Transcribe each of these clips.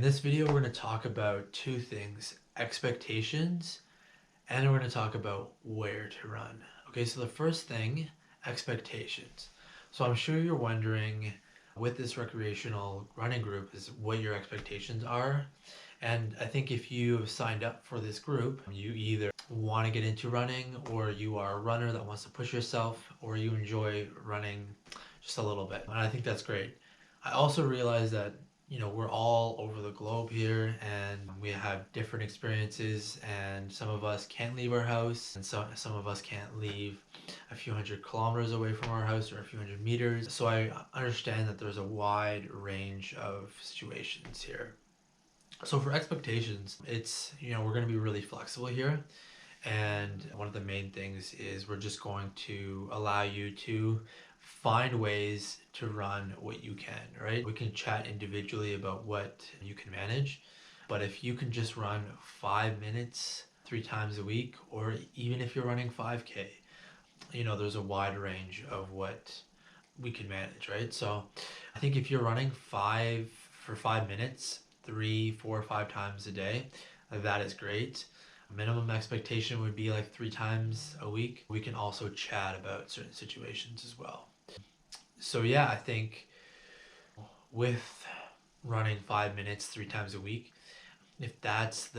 this video, we're going to talk about two things: expectations, and we're going to talk about where to run. Okay, so the first thing, expectations. So I'm sure you're wondering with this recreational running group is what your expectations are. And I think if you have signed up for this group, you either want to get into running, or you are a runner that wants to push yourself, or you enjoy running just a little bit. And I think that's great. I also realize that we're all over the globe here and we have different experiences, and some of us can't leave our house, and some of us can't leave a few hundred kilometers away from our house or a few hundred meters. So I understand that there's a wide range of situations here. So for expectations, it's, we're going to be really flexible here. And one of the main things is we're just going to allow you to find ways to run what you can, right? We can chat individually about what you can manage, but if you can just run 5 minutes 3 times a week, or even if you're running 5K, there's a wide range of what we can manage, right? So I think if you're running 5 minutes, 3, 4, 5 times a day, that is great. Minimum expectation would be like 3 times a week. We can also chat about certain situations as well. So yeah, I think with running 5 minutes 3 times a week, if that's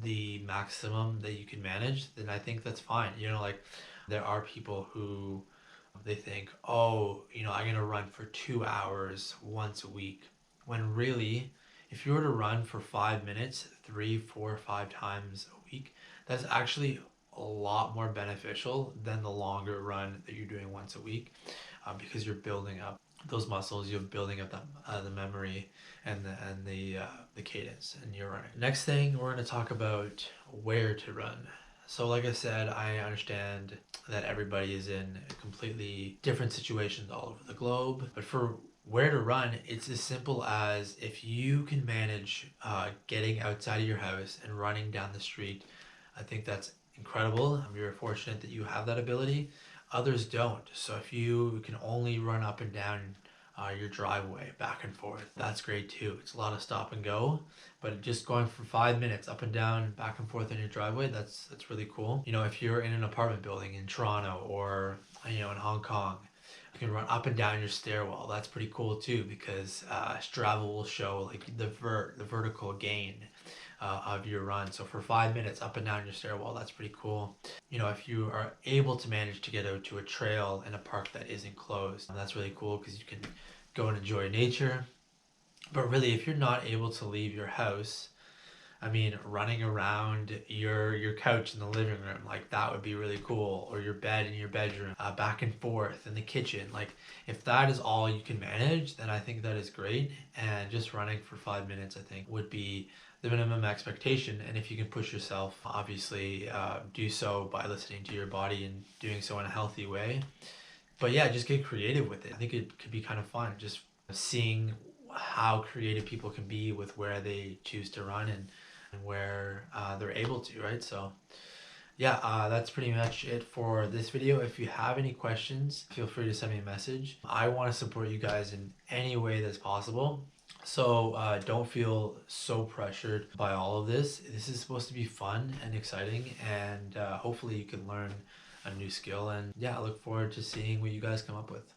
the maximum that you can manage, then I think that's fine. Like there are people who they think, oh, I'm gonna run for 2 hours once a week, when really, if you were to run for 5 minutes 3, 4, 5 times a week, that's actually a lot more beneficial than the longer run that you're doing once a week, because you're building up those muscles, you're building up the memory and the cadence in your running. Next thing, we're going to talk about where to run. So like I said, I understand that everybody is in completely different situations all over the globe, but for where to run, it's as simple as, if you can manage getting outside of your house and running down the street, I think that's incredible. You're fortunate that you have that ability. Others don't. So if you can only run up and down your driveway back and forth, that's great too. It's a lot of stop and go, but just going for 5 minutes up and down, back and forth in your driveway, that's really cool. If you're in an apartment building in Toronto, or in Hong Kong, you can run up and down your stairwell. That's pretty cool too, because Strava will show like the vertical gain of your run. So for 5 minutes up and down your stairwell, that's pretty cool. If you are able to manage to get out to a trail in a park that isn't closed, that's really cool, because you can go and enjoy nature. But really, if you're not able to leave your house, running around your couch in the living room, like that would be really cool, or your bed in your bedroom, back and forth in the kitchen. Like if that is all you can manage, then I think that is great. And just running for 5 minutes, I think, would be the minimum expectation. And if you can push yourself, obviously do so by listening to your body and doing so in a healthy way. But yeah, just get creative with it. I think it could be kind of fun, just seeing how creative people can be with where they choose to run and where they're able to, right? So yeah, that's pretty much it for this video. If you have any questions, feel free to send me a message. I want to support you guys in any way that's possible. So don't feel so pressured by all of this. This is supposed to be fun and exciting, and hopefully you can learn a new skill. And yeah, I look forward to seeing what you guys come up with.